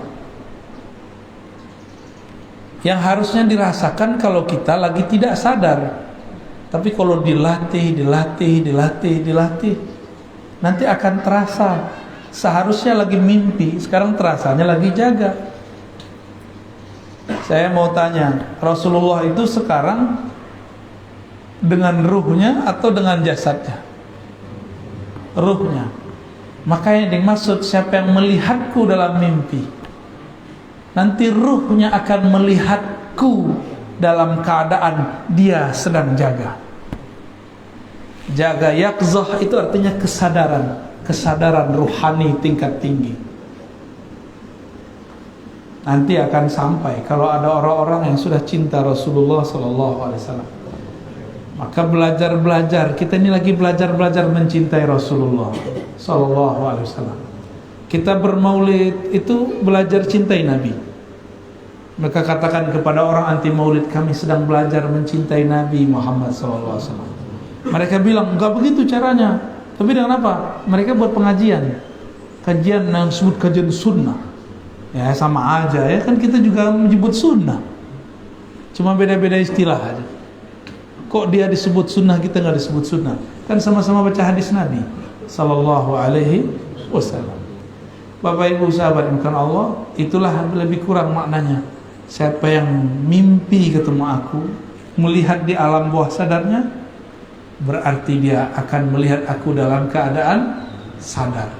Yang harusnya dirasakan kalau kita lagi tidak sadar. Tapi kalau dilatih, nanti akan terasa. Seharusnya lagi mimpi, sekarang terasanya lagi jaga. Saya mau tanya, Rasulullah itu sekarang dengan ruhnya atau dengan jasadnya? Ruhnya. Makanya dimaksud siapa yang melihatku dalam mimpi, nanti ruhnya akan melihatku dalam keadaan dia sedang jaga. Jaga yaqzah itu artinya kesadaran, kesadaran ruhani tingkat tinggi. Nanti akan sampai kalau ada orang-orang yang sudah cinta Rasulullah SAW. Maka belajar, kita ini lagi belajar mencintai Rasulullah SAW. Kita bermaulid itu belajar cintai Nabi. Maka katakan kepada orang anti maulid, kami sedang belajar mencintai Nabi Muhammad SAW. Mereka bilang enggak begitu caranya. Tapi dengan apa? Mereka buat pengajian, kajian yang disebut kajian sunnah. Ya sama aja ya, kan kita juga menyebut sunnah, cuma beda-beda istilah aja. Kok dia disebut sunnah, kita nggak disebut sunnah? Kan sama-sama baca hadis Nabi Sallallahu Alaihi Wasallam. Bapak Ibu sahabat yang Allah, itulah lebih kurang maknanya. Siapa yang mimpi ketemu aku, melihat di alam bawah sadarnya, berarti dia akan melihat aku dalam keadaan sadar.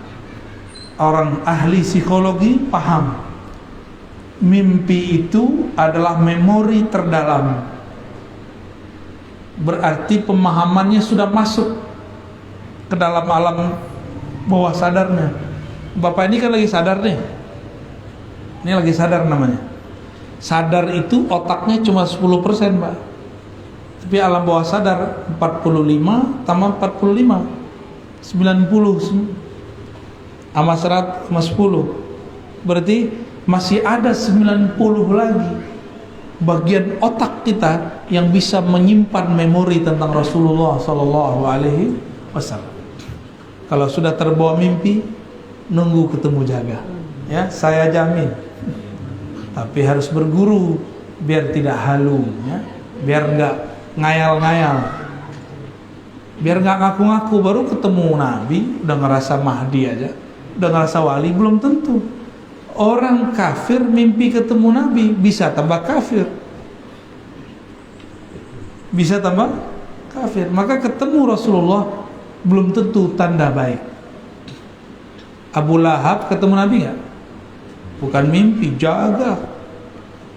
Orang ahli psikologi paham, mimpi itu adalah memori terdalam. Berarti pemahamannya sudah masuk ke dalam alam bawah sadarnya. Bapak ini kan lagi sadar nih. Ini lagi sadar namanya. Sadar itu otaknya cuma 10%, Pak. Tapi alam bawah sadar 45 tambah 45 90 sama 100 sama 10. Berarti masih ada 90 lagi bagian otak kita yang bisa menyimpan memori tentang Rasulullah Sallallahu Alaihi Wasallam. Kalau sudah terbawa mimpi, nunggu ketemu jaga. Ya, saya jamin. Tapi harus berguru biar tidak halu, ya. Biar nggak ngayal-ngayal. Biar nggak ngaku-ngaku baru ketemu Nabi udah ngerasa Mahdi aja, udah ngerasa wali, belum tentu. Orang kafir mimpi ketemu Nabi bisa tambah kafir, bisa tambah kafir. Maka ketemu Rasulullah belum tentu tanda baik. Abu Lahab ketemu Nabi nggak? Bukan mimpi, jaga.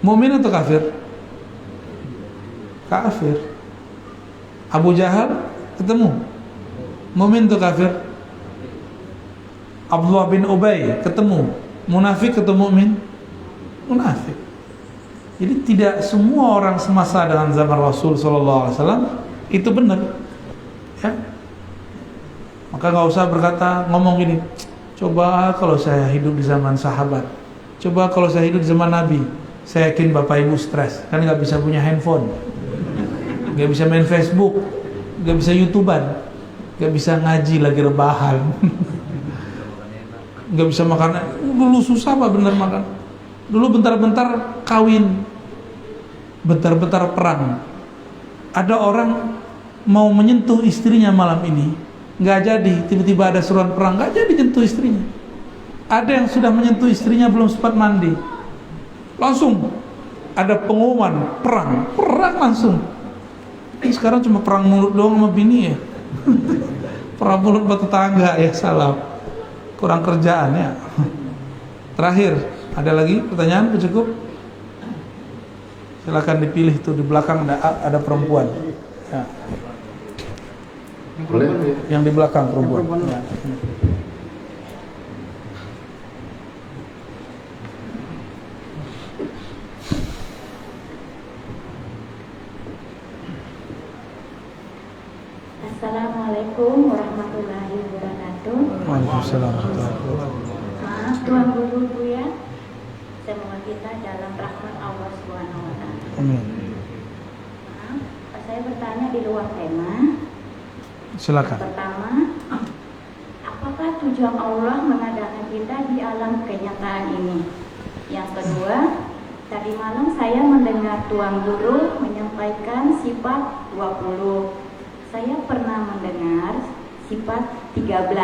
Mukmin atau kafir? Kafir. Abu Jahal ketemu, mukmin atau kafir? Abdullah bin Ubay ketemu, munafik atau mukmin? Munafik. Jadi tidak semua orang semasa dengan zaman Rasul SAW itu benar, ya. Maka nggak usah berkata, ngomong gini, coba kalau saya hidup di zaman sahabat, coba kalau saya hidup di zaman Nabi, saya yakin bapak ibu stres, kan nggak bisa punya handphone, nggak bisa main Facebook, nggak bisa YouTubean, nggak bisa ngaji lagi rebahan, nggak bisa makan. Dulu susah pak bener makan. Dulu bentar-bentar kawin, bentar-bentar perang. Ada orang mau menyentuh istrinya malam ini, nggak jadi. Tiba-tiba ada seruan perang, nggak jadi nyentuh istrinya. Ada yang sudah menyentuh istrinya belum sempat mandi, langsung ada pengumuman perang langsung. Ini sekarang cuma perang mulut doang sama bini ya. Perang mulut buat tetangga ya, salah. Kurang kerjaan ya. Terakhir, ada lagi pertanyaan? Cukup? Silakan dipilih tuh di belakang ada perempuan. Ya. Yang di belakang perempuan. Ya. Assalamualaikum warahmatullahi wabarakatuh. Waalaikumsalam warahmatullahi wabarakatuh. Maaf Tuan Guru Buya, semoga kita dalam rahmat Allah Subhanahu wa taala. Amin. Maaf, saya bertanya di luar tema. Silakan. Pertama, apakah tujuan Allah mengadakan kita di alam kenyataan ini? Yang kedua, tadi malam saya mendengar Tuan Guru menyampaikan sifat 20. Saya pernah mendengar sifat 13.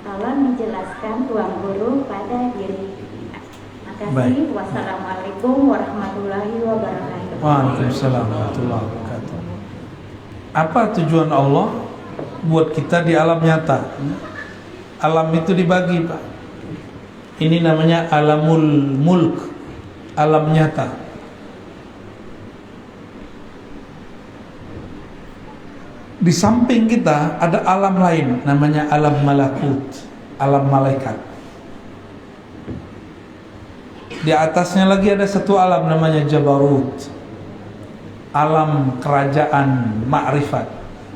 Tolong dijelaskan Tuan Guru pada diri kita. Terima kasih. Wassalamualaikum warahmatullahi wabarakatuh. Waalaikumsalam warahmatullahi wabarakatuh. Apa tujuan Allah buat kita di alam nyata? Alam itu dibagi, Pak. Ini namanya alamul mulk, alam nyata. Di samping kita ada alam lain, namanya alam malakut, alam malaikat. Di atasnya lagi ada satu alam namanya jabarut, alam kerajaan ma'rifat,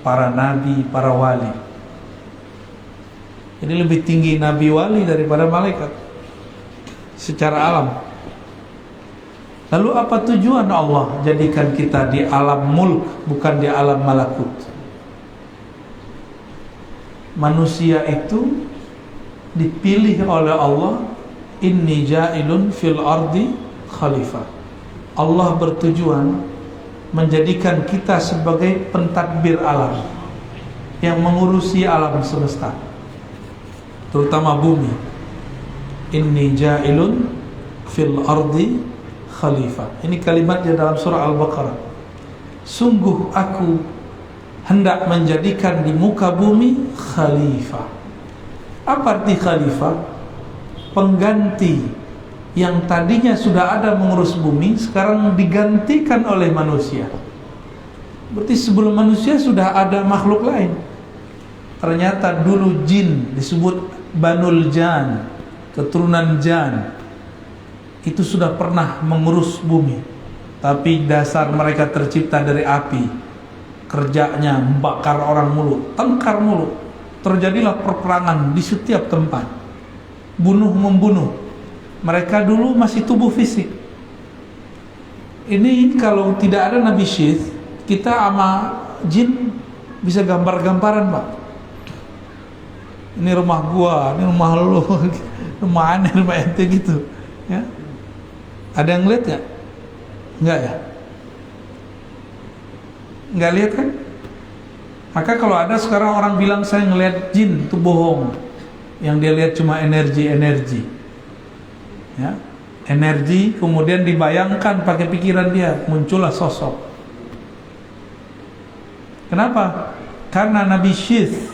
para nabi, para wali. Jadi lebih tinggi nabi wali daripada malaikat secara alam. Lalu apa tujuan Allah jadikan kita di alam mulk, bukan di alam malakut? Manusia itu dipilih oleh Allah, inni ja'ilun fil ardi khalifah. Allah bertujuan menjadikan kita sebagai pentadbir alam, yang mengurusi alam semesta, terutama bumi. Inni ja'ilun fil ardi khalifah. Ini kalimatnya dalam surah Al-Baqarah. Sungguh aku hendak menjadikan di muka bumi khalifah. Apa arti khalifah? Pengganti yang tadinya sudah ada mengurus bumi, sekarang digantikan oleh manusia. Berarti sebelum manusia sudah ada makhluk lain. Ternyata dulu jin disebut Banul Jan, keturunan Jan, itu sudah pernah mengurus bumi. Tapi dasar mereka tercipta dari api, kerjanya membakar orang mulu, tengkar mulu. Terjadilah perperangan di setiap tempat, bunuh-membunuh. Mereka dulu masih tubuh fisik. Ini kalau tidak ada Nabi Syith, kita sama jin bisa gambar-gambaran, Pak. Ini rumah gua, ini rumah lu, rumah aneh, rumah ente gitu, ya. Ada yang lihat nggak? Nggak ya? Nggak lihat kan? Maka kalau ada sekarang orang bilang saya ngelihat jin, itu bohong. Yang dia lihat cuma energi, ya, energi. Kemudian dibayangkan pakai pikiran dia, muncullah sosok. Kenapa? Karena Nabi Syith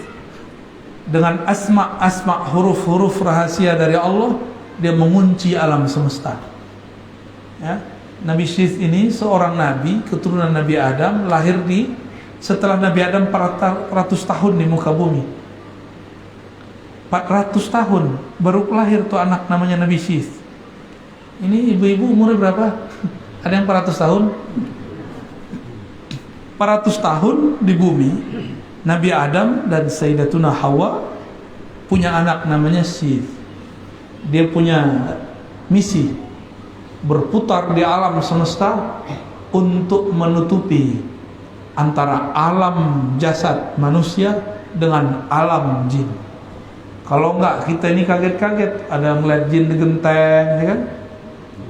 dengan asma huruf-huruf rahasia dari Allah, dia mengunci alam semesta. Ya. Nabi Syith ini seorang nabi, keturunan Nabi Adam, lahir setelah Nabi Adam 400 tahun di muka bumi. 400 tahun baru lahir tuh anak namanya Nabi Syith. Ini ibu-ibu umurnya berapa? Ada yang 400 tahun? 400 tahun di bumi, Nabi Adam dan Sayyidatuna Hawa punya anak namanya Syith. Dia punya misi berputar di alam semesta untuk menutupi antara alam jasad manusia dengan alam jin. Kalau enggak, kita ini kaget-kaget, ada ngeliat jin di genteng, ya kan?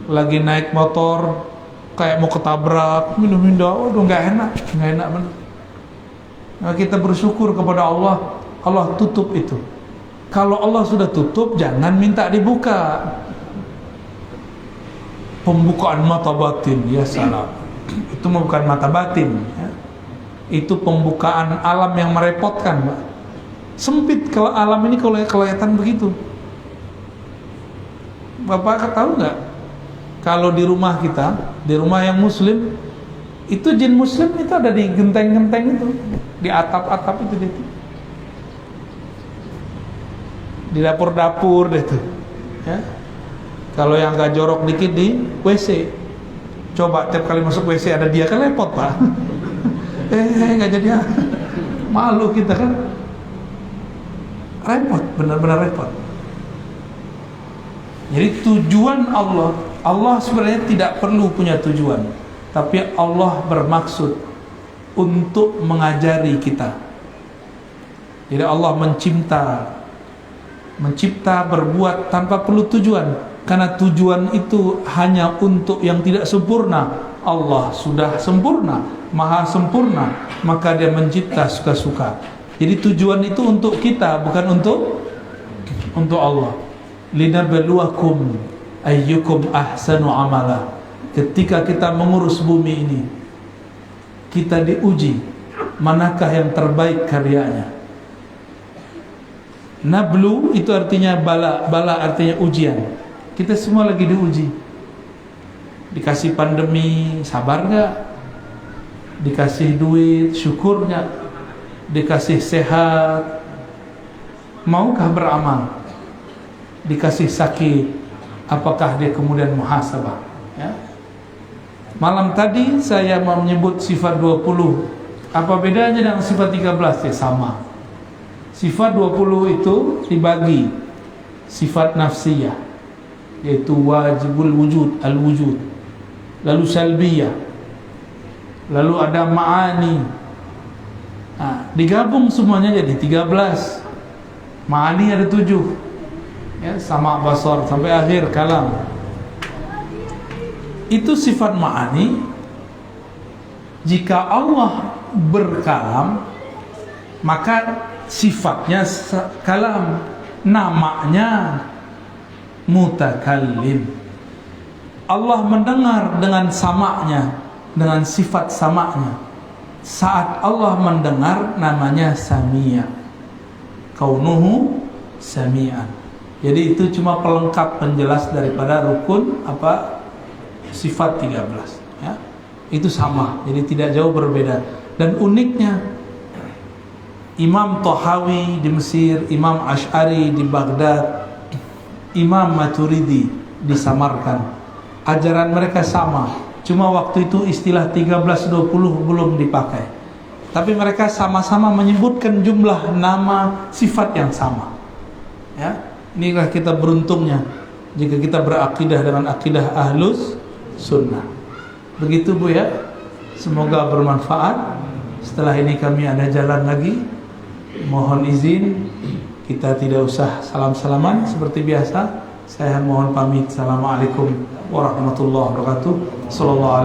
Lagi naik motor kayak mau ketabrak, minum-minum, udah nggak enak benar. Nah, kita bersyukur kepada Allah, Allah tutup itu. Kalau Allah sudah tutup, jangan minta dibuka. Pembukaan mata batin, ya salam. Itu bukan mata batin, ya. Itu pembukaan alam yang merepotkan, Pak. Sempit kalau alam ini kalau kelihatan begitu. Bapak tahu nggak? Kalau di rumah kita, di rumah yang muslim, itu jin muslim itu ada di genteng-genteng itu, di atap-atap itu, di dapur-dapur itu, ya. Kalau yang agak jorok dikit di WC, coba tiap kali masuk WC ada dia, kan repot, Pak. Nggak jadi, malu kita kan, repot, benar-benar repot. Jadi tujuan Allah sebenarnya tidak perlu punya tujuan, tapi Allah bermaksud untuk mengajari kita. Jadi Allah mencipta berbuat tanpa perlu tujuan, karena tujuan itu hanya untuk yang tidak sempurna. Allah sudah sempurna, maha sempurna, maka dia mencipta suka-suka. Jadi tujuan itu untuk kita, bukan untuk Allah. Linabluwakum ayyukum ahsanu amala. Ketika kita mengurus bumi ini, kita diuji manakah yang terbaik karyanya. Nablu itu artinya bala artinya ujian. Kita semua lagi diuji. Dikasih pandemi, sabar gak? Dikasih duit, syukur gak? Dikasih sehat, maukah beramal? Dikasih sakit, apakah dia kemudian muhasabah, ya? Malam tadi saya mau menyebut sifat 20. Apa bedanya dengan sifat 13? Ya sama. Sifat 20 itu dibagi sifat nafsiyah, yaitu wajibul wujud, al-wujud. Lalu salbiyah. Lalu ada ma'ani. Nah, digabung semuanya jadi 13. Ma'ani ada 7. Ya, sama basar sampai akhir kalam. Itu sifat ma'ani. Jika Allah berkalam, maka sifatnya kalam, namanya mutakallim. Allah mendengar dengan samanya, dengan sifat samanya. Saat Allah mendengar, namanya samia, kaunuhu sami'an. Jadi itu cuma pelengkap penjelas daripada rukun sifat 13, ya. Itu sama, jadi tidak jauh berbeda. Dan uniknya, Imam Tahawi di Mesir, Imam Ash'ari di Baghdad, Imam Maturidi di Samarkand, ajaran mereka sama. Cuma waktu itu istilah 13-20 belum dipakai, tapi mereka sama-sama menyebutkan jumlah nama sifat yang sama, ya. Inilah kita beruntungnya jika kita berakidah dengan akidah ahlus sunnah. Begitu Bu ya. Semoga bermanfaat. Setelah ini kami ada jalan lagi. Mohon izin, kita tidak usah salam-salaman seperti biasa. Saya mohon pamit. Assalamualaikum warahmatullahi wabarakatuh. Sallallahu